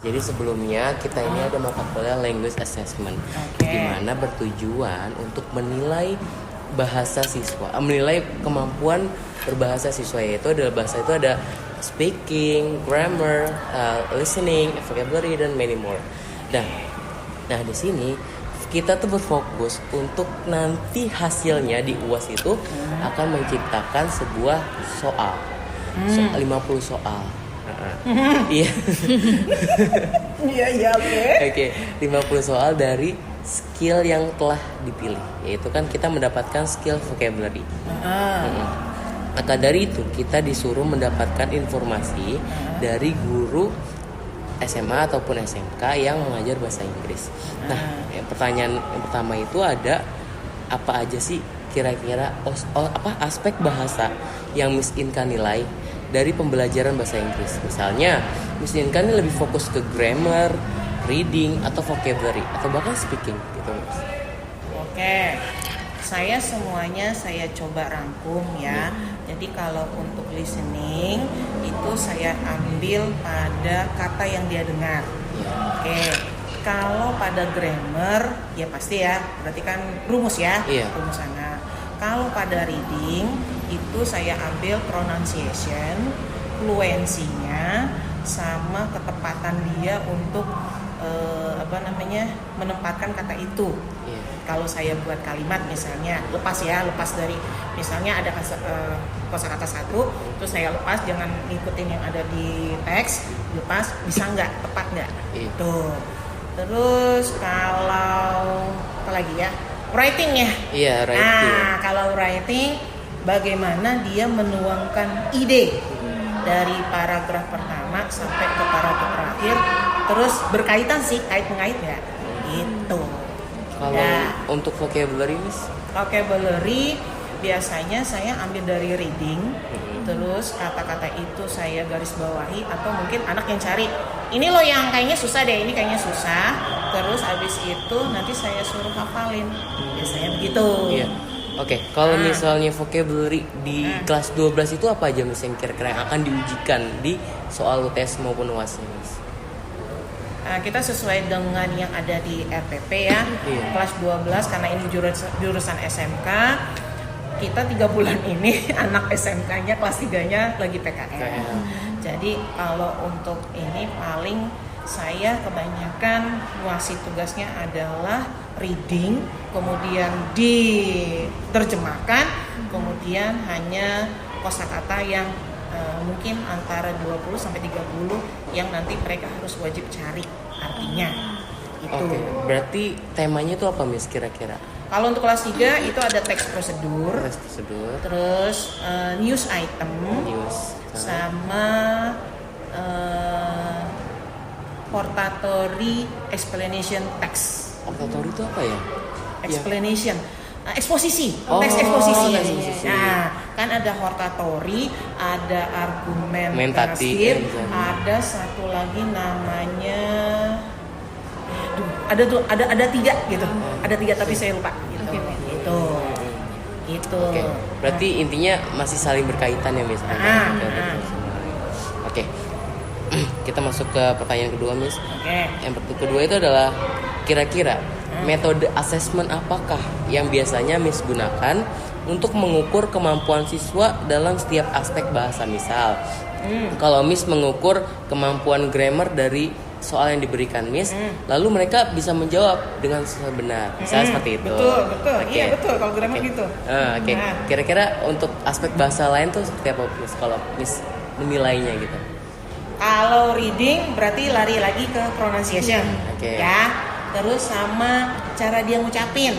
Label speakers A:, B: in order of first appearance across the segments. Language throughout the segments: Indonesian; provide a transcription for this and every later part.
A: Jadi sebelumnya kita ini ada mata kuliah language assessment, di mana bertujuan untuk menilai bahasa siswa, menilai kemampuan berbahasa siswa, yaitu adalah bahasa itu ada speaking, grammar, listening, vocabulary dan many more. Nah di sini kita tuh berfokus untuk nanti hasilnya di UAS itu akan menciptakan sebuah soal, 50 soal. Iya.
B: Iya, oke.
A: 50 soal dari skill yang telah dipilih. Yaitu kan kita mendapatkan skill vocabulary. Maka dari itu kita disuruh mendapatkan informasi dari guru SMA ataupun SMK yang mengajar bahasa Inggris. Nah, pertanyaan yang pertama itu ada apa aja sih kira-kira aspek bahasa yang Miss Inka nilai dari pembelajaran bahasa Inggris. Misalnya, Miss Inka ini lebih fokus ke grammar, reading, atau vocabulary, atau bahkan speaking gitu, Miss.
B: Oke, saya semuanya saya coba rangkum ya. Jadi kalau untuk listening itu saya ambil pada kata yang dia dengar. Oke, kalau pada grammar ya pasti ya, berarti kan rumus ya, rumus sana. Kalau pada reading itu saya ambil pronunciation, fluensinya, sama ketepatan dia untuk menempatkan kata itu. Kalau saya buat kalimat misalnya lepas dari misalnya ada kosakata satu, terus saya lepas, jangan ngikutin yang ada di teks, lepas bisa nggak, tepat nggak? Itu. Terus kalau apa lagi ya? Writing ya.
A: Iya, writing.
B: Nah, kalau writing bagaimana dia menuangkan ide dari paragraf pertama sampai ke paragraf terakhir, terus berkaitan sih, kait mengait ya. Gitu.
A: Kalau untuk vocabulary, Miss?
B: Vocabulary biasanya saya ambil dari reading, terus kata-kata itu saya garis bawahi, atau mungkin anak yang cari ini loh yang kayaknya susah deh, ini kayaknya susah, terus abis itu nanti saya suruh hafalin, biasanya begitu.
A: Iya. Oke, kalau misalnya vocabulary di kelas 12 itu apa aja, Miss, yang kira-kira yang akan diujikan di soal UTS maupun UAS, Miss?
B: Kita sesuai dengan yang ada di RPP ya. Kelas 12 karena ini jurusan SMK, kita 3 bulan ini anak SMK-nya kelas 3-nya lagi PKL. Jadi kalau untuk ini paling saya kebanyakan wasit tugasnya adalah reading, kemudian diterjemahkan, kemudian hanya kosakata yang mungkin antara 20 sampai 30 yang nanti mereka harus wajib cari artinya. Itu.
A: Oke, berarti temanya itu apa, Miss, kira-kira?
B: Kalau untuk kelas 3 itu ada teks prosedur. Terus news item. Sama hortatory explanation text.
A: Hortatory itu apa ya?
B: Explanation. Eksposisi, teks eksposisi. Nah, kan ada hortatory, ada argumentatif, ada satu lagi namanya, ada 3 gitu, ada 3 tapi saya lupa. Gitu.
A: Oke. Berarti intinya masih saling berkaitan ya, Miss. Oke. Kita masuk ke pertanyaan kedua, Miss. Yang kedua itu adalah kira-kira metode asesmen apakah yang biasanya Miss gunakan untuk mengukur kemampuan siswa dalam setiap aspek bahasa? Misal, kalau Miss mengukur kemampuan grammar dari soal yang diberikan Miss, lalu mereka bisa menjawab dengan benar. Misalnya seperti itu.
B: Betul. Iya, betul kalau grammar gitu.
A: Kira-kira untuk aspek bahasa lain tuh seperti apa, Miss? Kalau Miss menilainya gitu.
B: Kalau reading berarti lari lagi ke pronunciation. Ya. Terus sama cara dia ngucapin.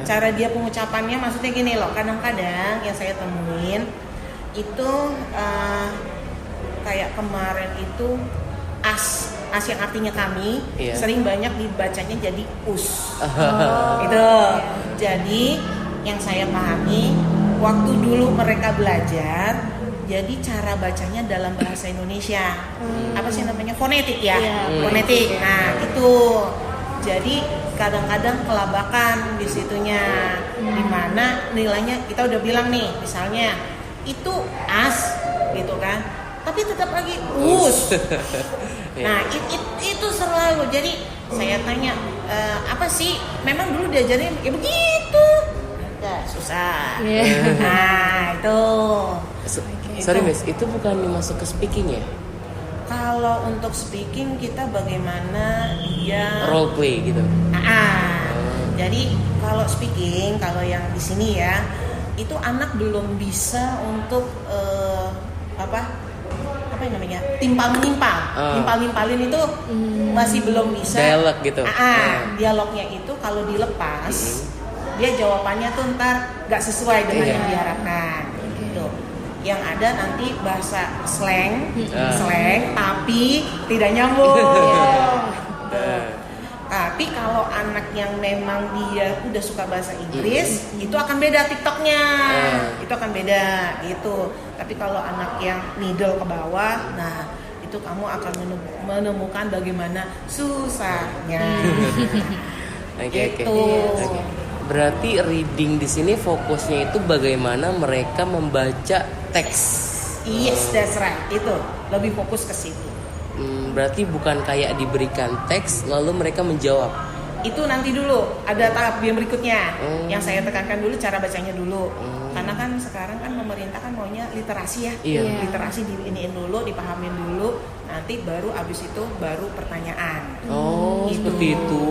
B: Cara dia pengucapannya maksudnya gini loh. Kadang-kadang yang saya temuin itu kayak kemarin itu as yang artinya kami, sering banyak dibacanya jadi us. Itu. Jadi yang saya pahami waktu dulu mereka belajar, jadi cara bacanya dalam bahasa Indonesia. Apa sih namanya? Fonetik ya. Fonetik. Nah, itu. Jadi kadang-kadang kelabakan di situnya, dimana nilainya kita udah bilang nih, misalnya itu as gitu kan, tapi tapi tetap lagi us.
A: Iya.
B: Nah itu selalu. Jadi saya tanya apa sih? Memang dulu diajarin kayak begitu. Enggak, susah. Nah itu.
A: Sorry Miss, itu bukan masuk ke speaking ya?
B: Kalau untuk speaking kita bagaimana dia
A: Role play gitu.
B: Jadi kalau speaking, kalau yang di sini ya, itu anak belum bisa untuk apa yang namanya timpal menimpal, nimpalin itu masih belum bisa.
A: Dialog gitu.
B: Dialognya itu kalau dilepas, dia jawabannya tuh ntar nggak sesuai dengan yang diharapkan. Gitu. Yang ada nanti bahasa slang, tapi tidak nyambung. Tapi kalau anak yang memang dia udah suka bahasa Inggris, itu akan beda TikToknya, itu akan beda gitu. Tapi kalau anak yang middle ke bawah, nah itu kamu akan menemukan bagaimana susahnya.
A: Oke. Berarti reading di sini fokusnya itu bagaimana mereka membaca teks.
B: Yes, that's right. Itu lebih fokus ke situ.
A: Berarti bukan kayak diberikan teks lalu mereka menjawab.
B: Itu nanti dulu ada tahap yang berikutnya. Yang saya tekankan dulu cara bacanya dulu. Karena kan sekarang kan pemerintah kan maunya literasi ya. Literasi diiniin dulu, dipahamin dulu, nanti baru abis itu baru pertanyaan.
A: Seperti itu.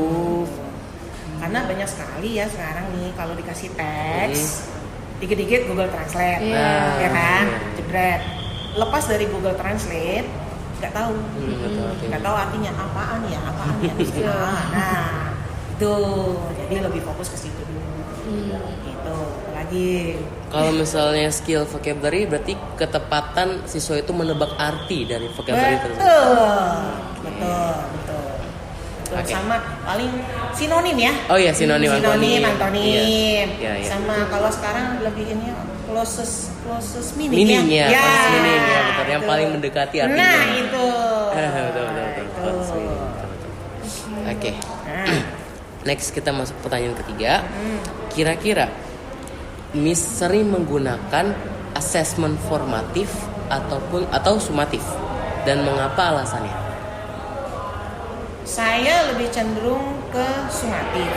B: Karena banyak sekali ya sekarang nih kalau dikasih teks, dikit-dikit Google Translate, ya kan, jebret. Lepas dari Google Translate, nggak tahu artinya apaan ya. Nah, itu jadi lebih fokus ke situ dulu. Itu lagi.
A: Kalau misalnya skill vocabulary berarti ketepatan siswa itu menebak arti dari vocabulary tersebut.
B: Betul. Sama paling sinonim ya.
A: Oh iya, sinonim,
B: antonim.
A: Iya.
B: Sama kalau sekarang lebih ini closest meaning
A: ya. Meaning ya, betul. Yang
B: itu.
A: paling mendekati artinya.
B: Nah, itu.
A: Betul. Oke. Next kita masuk pertanyaan ketiga. Kira-kira Miss sering menggunakan assessment formatif atau sumatif dan mengapa alasannya?
B: Saya lebih cenderung ke sumatif.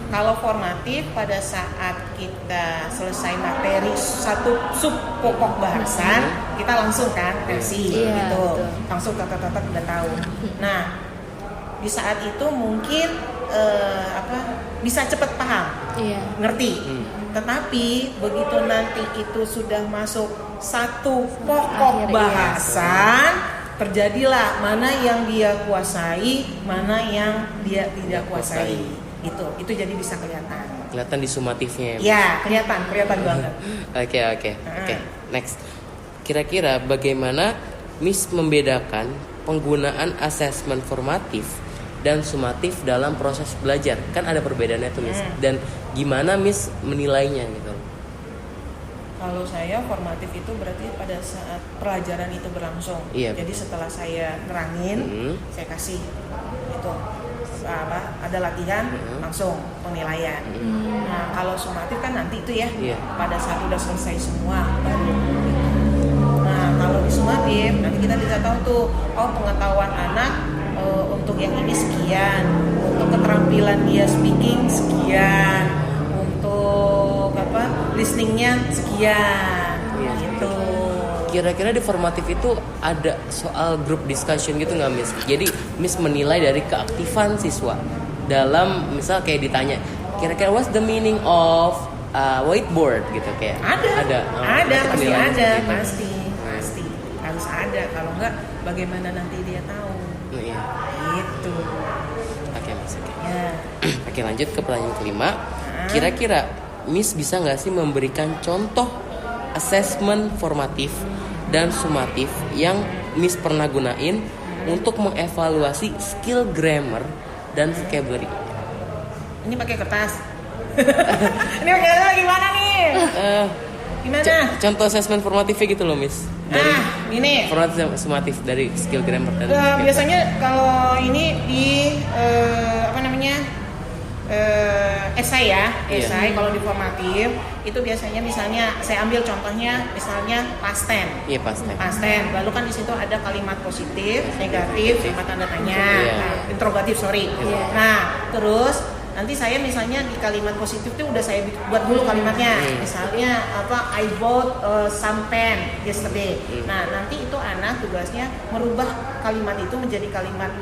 B: Kalau formatif pada saat kita selesai materi satu sub pokok bahasan, kita langsung kan versi gitu. Langsung kata-kata udah tahu. Nah, di saat itu mungkin bisa cepat paham, ngerti. Tetapi begitu nanti itu sudah masuk satu pokok bahasan, terjadilah mana yang dia kuasai, mana yang dia tidak kuasai. Itu jadi bisa kelihatan
A: di sumatifnya.
B: Ya, kelihatan banget.
A: Oke. Next. Kira-kira bagaimana Miss membedakan penggunaan asesmen formatif dan sumatif dalam proses belajar? Kan ada perbedaannya tuh Miss. Dan gimana Miss menilainya gitu?
B: Kalau saya formatif itu berarti pada saat pelajaran itu berlangsung. Jadi setelah saya nerangin, saya kasih itu ada latihan, langsung penilaian. Nah, kalau sumatif kan nanti itu ya, pada saat udah selesai semua baru. Nah, kalau di sumatif nanti kita bisa tahu tuh, pengetahuan anak untuk yang ini sekian, untuk keterampilan dia speaking sekian, untuk listeningnya sekian, gitu.
A: Kira-kira di formatif itu ada soal group discussion gitu nggak Miss? Jadi Miss menilai dari keaktifan siswa dalam misal kayak ditanya, kira-kira what's the meaning of whiteboard gitu kayak? Pasti harus ada. Kalau nggak, bagaimana nanti dia tahu? Gitu. Oke Miss. Oke, lanjut ke pertanyaan kelima. Kira-kira Miss bisa nggak sih memberikan contoh assessment formatif dan sumatif yang Miss pernah gunain untuk mengevaluasi skill grammar dan vocabulary?
B: Ini pakai kertas. Ini pakai kertas gimana nih? Gimana?
A: Contoh assessment formatifnya gitu loh Miss.
B: Ini
A: formatif sumatif dari skill grammar dan
B: biasanya kalau ini di esai ya, esai. Kalau di formatif itu biasanya misalnya saya ambil contohnya misalnya past tense.
A: Iya, past tense.
B: Past tense. Lalu kan di situ ada kalimat positif, negatif, sama tanda tanya, interrogatif, sorry. Nah, terus nanti saya misalnya di kalimat positif itu udah saya buat dulu kalimatnya. Misalnya apa, I bought some pen yesterday. Nah, nanti itu anak tugasnya merubah kalimat itu menjadi kalimat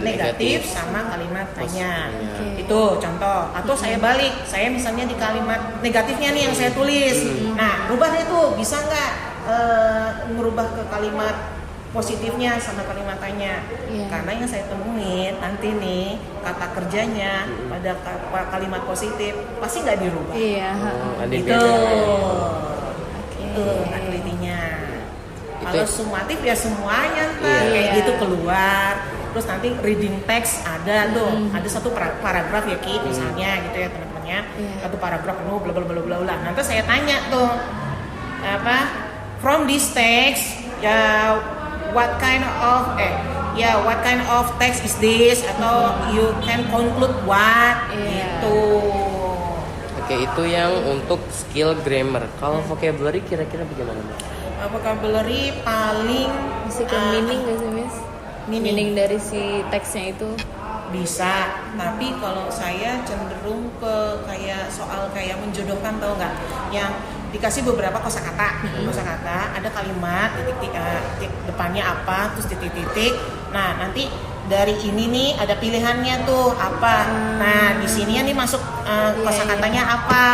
B: negatif sama kalimat tanya. Itu contoh. Atau saya balik, saya misalnya di kalimat negatifnya nih yang saya tulis. Nah, rubah itu bisa nggak merubah ke kalimat positifnya sama kalimat tanya. Karena yang saya temuin nanti nih kata kerjanya pada kalimat positif pasti nggak dirubah. Itu aktivitinya. Kalau sumatif ya semuanya kayak gitu keluar. Terus nanti reading text ada tuh, ada satu paragraf ya Ki misalnya gitu ya teman-temannya, satu paragraf penuh bla bla bla bla bla. Nanti saya tanya tuh apa, from this text ya what kind of text is this, atau you can conclude what gitu.
A: Oke, itu yang untuk skill grammar. Kalau vocabulary kira-kira bagaimana, Mbak?
B: Vocabulary paling
C: Masih ke meaning gak sih, Miss? Meaning dari si teksnya itu
B: bisa, tapi kalau saya cenderung ke kayak soal kayak menjodohkan, tau nggak? Yang dikasih beberapa kosakata, ada kalimat titik depannya apa, terus titik-titik. Nah, nanti dari ini nih ada pilihannya tuh apa. Nah, di sini nih masuk kosakatanya apa.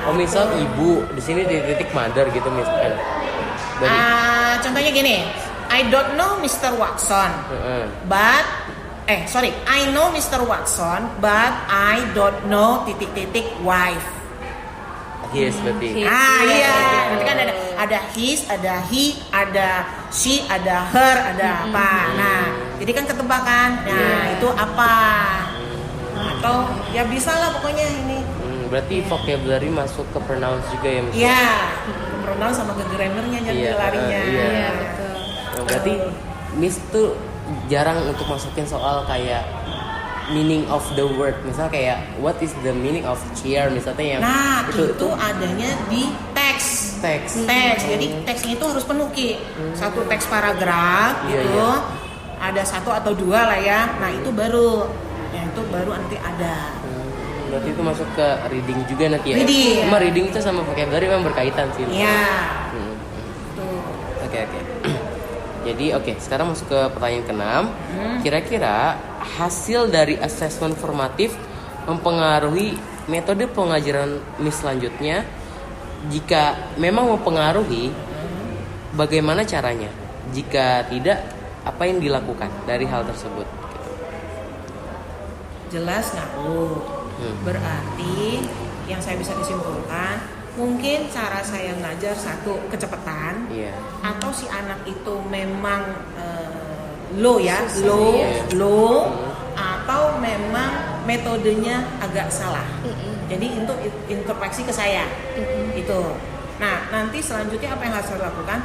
A: Oh, misal ibu, di sini titik mother gitu misalkan.
B: Contohnya gini, I don't know Mr. Watson, but I know Mr. Watson, but I don't know titik-titik wife.
A: His berarti.
B: Iya. Nanti kan ada his, ada he, ada she, ada her, ada apa. Nah, jadi kan ketebakan. Nah, itu apa? Atau ya bisa lah pokoknya ini.
A: Berarti vocabulary masuk ke pronounce juga ya, Miss?
B: Iya. Ke pronounce sama ke grammarnya jadi larinya.
C: Iya, betul.
A: Berarti Miss tuh jarang untuk masukin soal kayak meaning of the word, misal kayak what is the meaning of chair misalnya yang
B: itu adanya di teks. Jadi teksnya itu harus penuh Ki. Satu teks paragraf gitu. Ada satu atau dua lah ya. Nah, itu baru nanti ada.
A: Berarti itu masuk ke reading juga nanti ya.
B: Reading.
A: Reading itu sama vocabulary memang berkaitan sih.
B: Iya.
A: Oke. Jadi sekarang masuk ke pertanyaan ke-6. Kira-kira hasil dari asesmen formatif mempengaruhi metode pengajaran Miss selanjutnya? Jika memang mempengaruhi, bagaimana caranya? Jika tidak, apa yang dilakukan dari hal tersebut?
B: Jelas ngaruh. Berarti yang saya bisa disimpulkan, mungkin cara saya ngajar satu kecepatan, atau si anak itu memang low, atau memang metodenya agak salah. Jadi untuk introspeksi ke saya itu. Nah, nanti selanjutnya apa yang harus saya lakukan?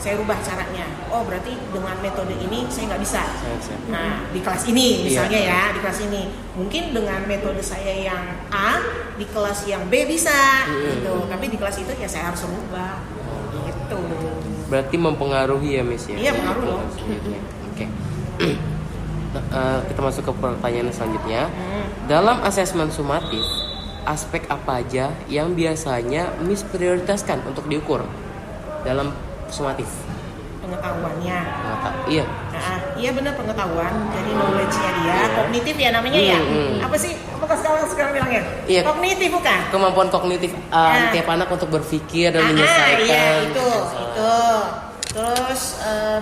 B: Saya rubah caranya. Oh, berarti dengan metode ini saya nggak bisa. Nah, di kelas ini misalnya di kelas ini mungkin dengan metode saya yang A, di kelas yang B bisa gitu. Tapi di kelas itu ya saya harus rubah gitu.
A: Berarti mempengaruhi ya, Miss ya?
B: Iya, pengaruh loh.
A: Oke. Kita masuk ke pertanyaan selanjutnya. Dalam asesmen sumatif, aspek apa aja yang biasanya Miss prioritaskan untuk diukur dalam sumatif?
B: Pengetahuannya.
A: Iya.
B: Iya benar, pengetahuan. Jadi knowledge-nya dia, kognitif ya namanya ya. Apa sih? Apakah sekarang bilangnya?
A: Iya.
B: Kognitif bukan?
A: Kemampuan kognitif tiap anak untuk berpikir dan menyelesaikan.
B: Iya, itu. Terus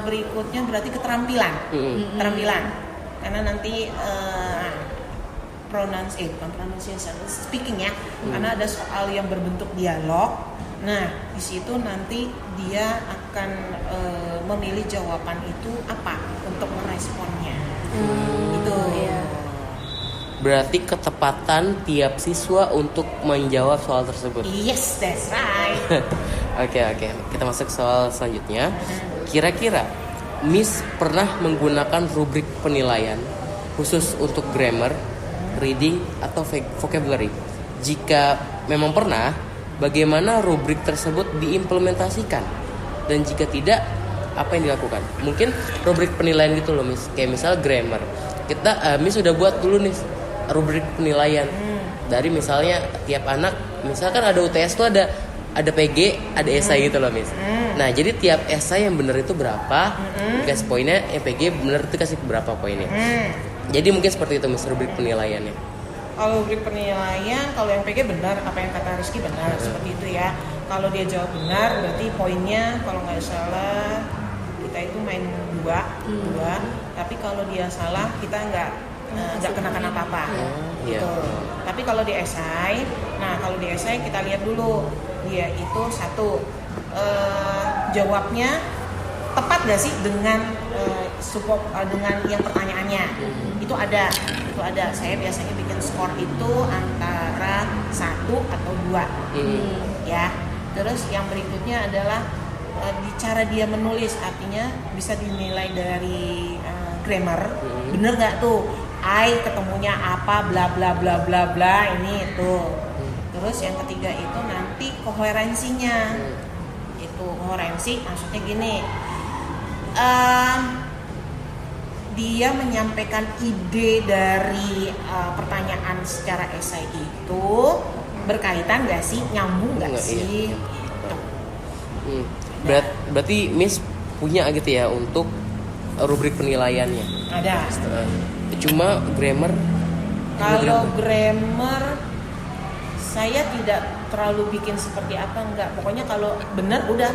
B: berikutnya berarti keterampilan. Keterampilan. Karena nanti pronunciation, speaking ya. Karena ada soal yang berbentuk dialog. Nah, di situ nanti dia akan memilih jawaban itu apa untuk meresponnya. Itu.
A: Berarti ketepatan tiap siswa untuk menjawab soal tersebut.
B: Yes, that's right.
A: Oke. Kita masuk soal selanjutnya. Kira-kira Miss pernah menggunakan rubrik penilaian khusus untuk grammar reading, atau vocabulary? Jika memang pernah, bagaimana rubrik tersebut diimplementasikan? Dan jika tidak, apa yang dilakukan? Mungkin rubrik penilaian gitu loh, Miss. Kayak misal grammar. Miss sudah buat dulu nih rubrik penilaian. Dari misalnya tiap anak, misalkan ada UTS tuh ada PG, ada esai gitu loh, Miss. Nah, jadi tiap esai yang benar itu berapa, dikasih poinnya, yang PG benar itu kasih berapa poinnya. Jadi mungkin seperti itu, Miss, rubrik penilaiannya.
B: Kalau rubrik penilaian, kalau yang PG benar, apa yang kata Rizky benar, seperti itu ya. Kalau dia jawab benar, berarti poinnya kalau nggak salah kita itu main 2. Tapi kalau dia salah, kita nggak kenakan apa-apa. Gitu. Tapi kalau di esai, kalau di esai kita lihat dulu dia itu satu jawabnya tepat gak sih dengan dengan yang pertanyaannya. Itu ada. Saya biasanya bikin skor itu antara 1 atau 2. Ya. Terus yang berikutnya adalah di cara dia menulis, artinya bisa dinilai dari grammar. Bener nggak tuh? I ketemunya apa bla bla bla bla bla ini itu. Terus yang ketiga itu nanti koherensinya. Itu koherensi maksudnya gini. Dia menyampaikan ide dari pertanyaan secara esai itu berkaitan gak sih, nyambung gak sih?
A: Iya. Berarti Miss punya gitu ya untuk rubrik penilaiannya?
B: Ada.
A: Cuma grammar?
B: Kalau grammar saya tidak terlalu bikin seperti apa, enggak. Pokoknya kalau benar udah.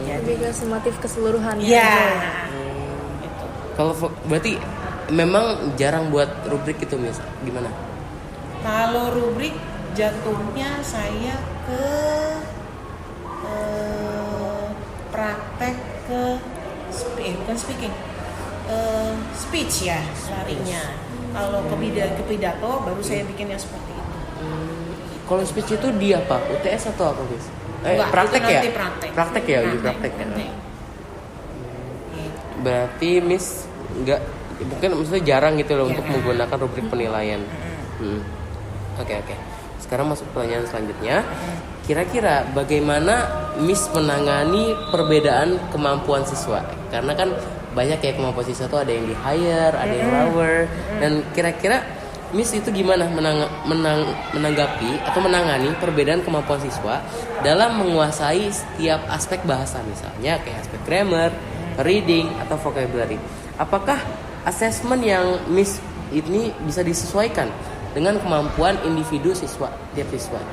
C: Jadi sematif keseluruhannya.
B: Iya.
A: Kalau berarti memang jarang buat rubrik itu, Miss. Gimana?
B: Kalau rubrik jatuhnya saya ke praktek ke speech ya larinya. Kalau ke pidato baru saya bikin yang seperti itu.
A: Kalau speech itu di apa? UTS atau apa, Miss?
B: Enggak,
A: praktek
B: itu
A: ya?
B: nanti praktek.
A: Praktek ya, praktek ya. Berarti Miss nggak, mungkin maksudnya jarang gitu loh untuk menggunakan rubrik penilaian. Oke. Sekarang masuk pertanyaan selanjutnya. Kira-kira bagaimana Miss menangani perbedaan kemampuan siswa? Karena kan banyak ya kemampuan siswa tuh, ada yang di higher, ada yang lower. Dan kira-kira Miss itu gimana menanggapi atau menangani perbedaan kemampuan siswa dalam menguasai setiap aspek bahasa, misalnya kayak aspek grammar, reading, atau vocabulary? Apakah assessment yang Miss ini bisa disesuaikan dengan kemampuan individu siswa, tiap siswa?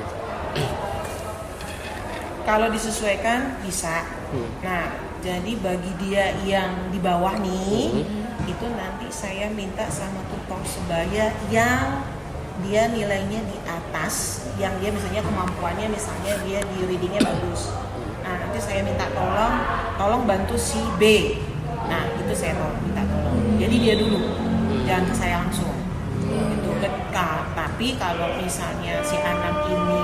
B: Kalau disesuaikan bisa. Nah, jadi bagi dia yang di bawah nih, itu nanti saya minta sama tutor sebaya yang dia nilainya di atas, yang dia misalnya kemampuannya misalnya dia di readingnya bagus. Nah, nanti saya minta tolong bantu si B. Nah, itu saya minta tolong. Jadi dia dulu, jangan ke saya langsung. Itu tapi kalau misalnya si anak ini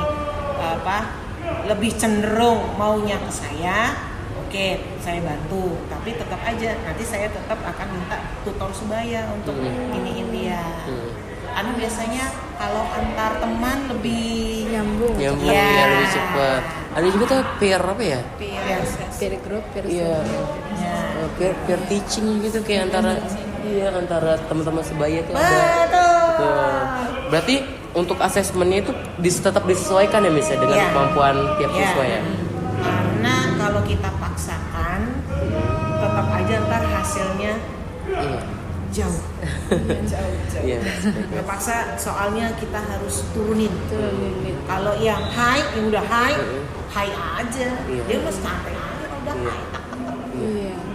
B: lebih cenderung maunya ke saya, oke, saya bantu. Tapi tetap aja nanti saya tetap akan minta tutor sebaya untuk iniin dia. Biasanya kalau antar teman lebih
C: nyambung
A: ya, lebih cepat. Ada juga tuh peer apa ya?
C: Peer group, peer
A: peer teaching gitu, kayak antara teman-teman sebaya tuh ada.
B: Betul.
A: Berarti untuk asesmennya itu tetap disesuaikan ya, misalnya dengan kemampuan tiap siswa ya.
B: Karena kalau kita paksakan, tetap aja ntar hasilnya jauh. Terpaksa, soalnya kita harus turunin. Kalau yang high, yang udah high aja. Dia mesti santai aja, udah high.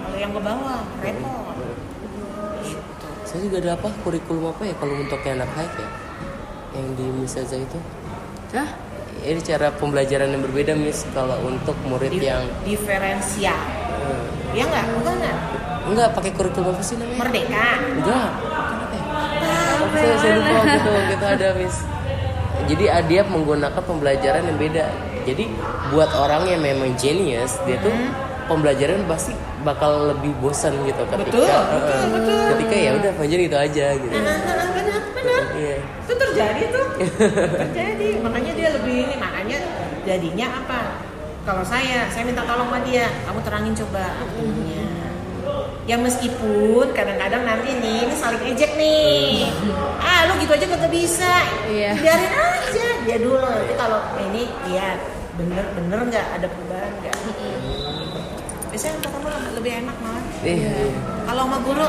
B: Kalau yang ke bawah repot. Gitu.
A: Saya juga ada kurikulum apa ya kalau untuk yang anak high ya, yang di Miss Aza itu. Ini cara pembelajaran yang berbeda, Miss, kalau untuk murid yang
B: diferensial. Ya enggak?
A: Enggak, pakai kurikulum apa sih namanya?
B: Merdeka.
A: Enggak. Saya lupa gitu ada, Miss. Jadi dia menggunakan pembelajaran yang beda. Jadi buat orang yang memang genius, dia tuh pembelajaran pasti bakal lebih bosan gitu ketika
B: betul.
A: ketika ya udah panjang itu aja gitu.
B: benar.
A: Iya.
B: Itu terjadi tuh. Terjadi. Makanya dia lebih ini, makanya jadinya apa? Kalau saya minta tolong sama dia, kamu terangin coba artinya. Ya meskipun kadang-kadang nanti nih, ini saling ejek nih. Lu gitu aja kagak bisa.
C: Iya.
B: Biarin aja dia dulu. Nanti kalau ini lihat bener nggak ada perubahan nggak. Biasanya untuk kamu lebih enak malah.
A: Iya.
B: Kalau sama guru,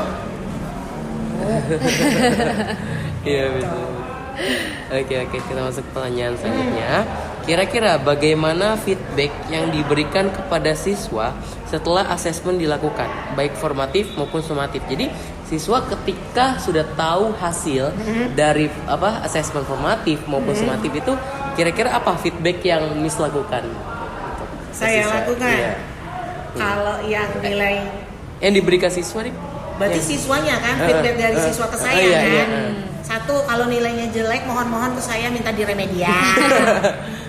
A: Iya betul. Oke, kita masuk ke pertanyaan selanjutnya. Kira-kira bagaimana feedback yang diberikan kepada siswa setelah asesmen dilakukan, baik formatif maupun sumatif. Jadi siswa ketika sudah tahu hasil dari asesmen formatif maupun sumatif itu, kira-kira apa feedback yang Miss lakukan?
B: saya lakukan.
A: Iya.
B: Kalau yang nilai,
A: Yang diberikan siswa nih?
B: berarti siswanya kan feedback dari siswa ke saya
A: iya,
B: kan.
A: iya.
B: Satu, kalau nilainya jelek, mohon ke saya minta diremedial.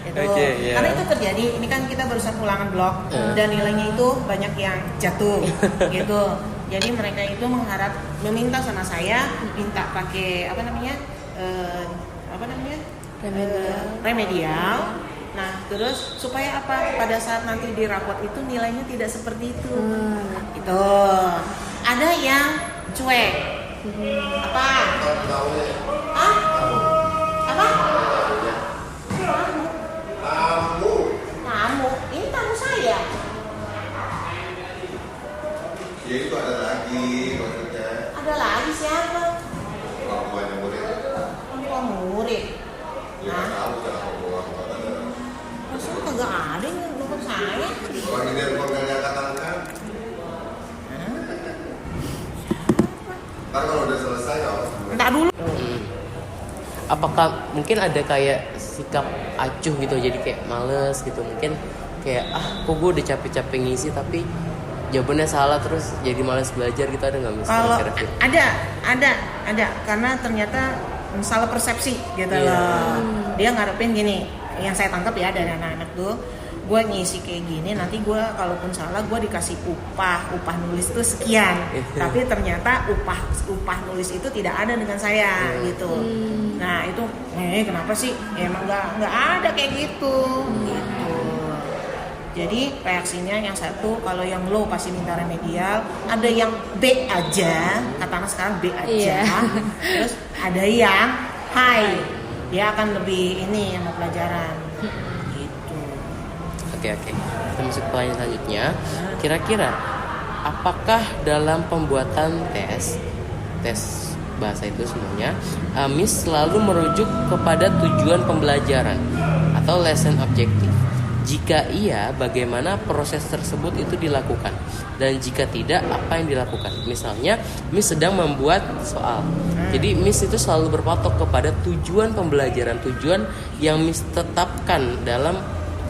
B: Gitu.
A: Oke, iya.
B: Karena itu terjadi. Ini kan kita barusan ulangan blok dan nilainya itu banyak yang jatuh, gitu. Jadi mereka itu meminta sama saya, minta pakai remedial. Nah, terus supaya apa? Pada saat nanti di rapot itu nilainya tidak seperti itu. Itu. Ada yang cuek. Apa? Hah? Apa? Tamu. Ini tamu saya.
D: Ya itu ada lagi maksudnya.
B: Ada lagi siapa?
D: Orang tuanya murid.
B: Orang tua murid.
D: Ya nggak tahu kenapa bawa ada.
B: Masa kagak ada yang nelfon saya?
D: Orang ini yang nggak angkatan kan? Ntar kalau udah selesai awas dulu.
B: Entar dulu.
A: Apakah mungkin ada kayak sikap acuh gitu, jadi kayak males gitu, mungkin kayak kok gue udah capek-capek ngisi tapi jawabannya salah terus jadi males belajar gitu, ada nggak misalnya?
B: Kalau
A: kira-kira?
B: ada karena ternyata salah persepsi gitu
A: Iya.
B: loh. Dia ngarepin gini, yang saya tangkap ya dari anak-anak tuh, gue ngisi kayak gini, nanti gue kalaupun salah gue dikasih upah nulis itu sekian, tapi ternyata upah nulis itu tidak ada dengan saya gitu. Nah itu kenapa sih? Ya, emang nggak ada kayak gitu. Gitu. Jadi reaksinya yang satu, kalau yang low pasti minta remedial, ada yang B aja, katakanlah sekarang B aja, terus ada yang high, dia akan lebih ini sama pelajaran. Gitu.
A: Oke. Kita masuk ke pertanyaan selanjutnya. Kira-kira apakah dalam pembuatan tes bahasa itu semuanya, Miss selalu merujuk kepada tujuan pembelajaran atau lesson objective? Jika iya, bagaimana proses tersebut itu dilakukan? Dan jika tidak, apa yang dilakukan? Misalnya, Miss sedang membuat soal. Jadi Miss itu selalu berpatok kepada tujuan pembelajaran, tujuan yang Miss tetapkan dalam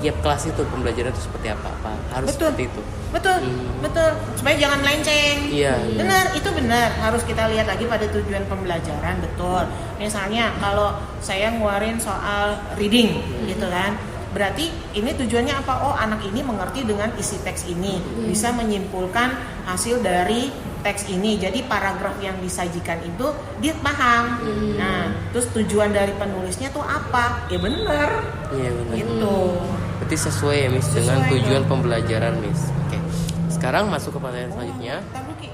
A: tiap kelas itu, pembelajaran itu seperti apa harus seperti itu.
B: Betul. Supaya jangan melenceng.
A: Iya.
B: Benar. Harus kita lihat lagi pada tujuan pembelajaran, betul. Misalnya kalau saya ngeluarin soal reading, gitu kan. Berarti ini tujuannya apa? Oh, anak ini mengerti dengan isi teks ini, bisa menyimpulkan hasil dari teks ini. Jadi paragraf yang disajikan itu dia paham. Nah, terus tujuan dari penulisnya tuh apa? Ya benar.
A: Iya benar.
B: Gitu.
A: Berarti sesuai ya Miss dengan tujuan pembelajaran Miss. Oke. Sekarang masuk ke pertanyaan selanjutnya.
B: Ntar dulu, Ki.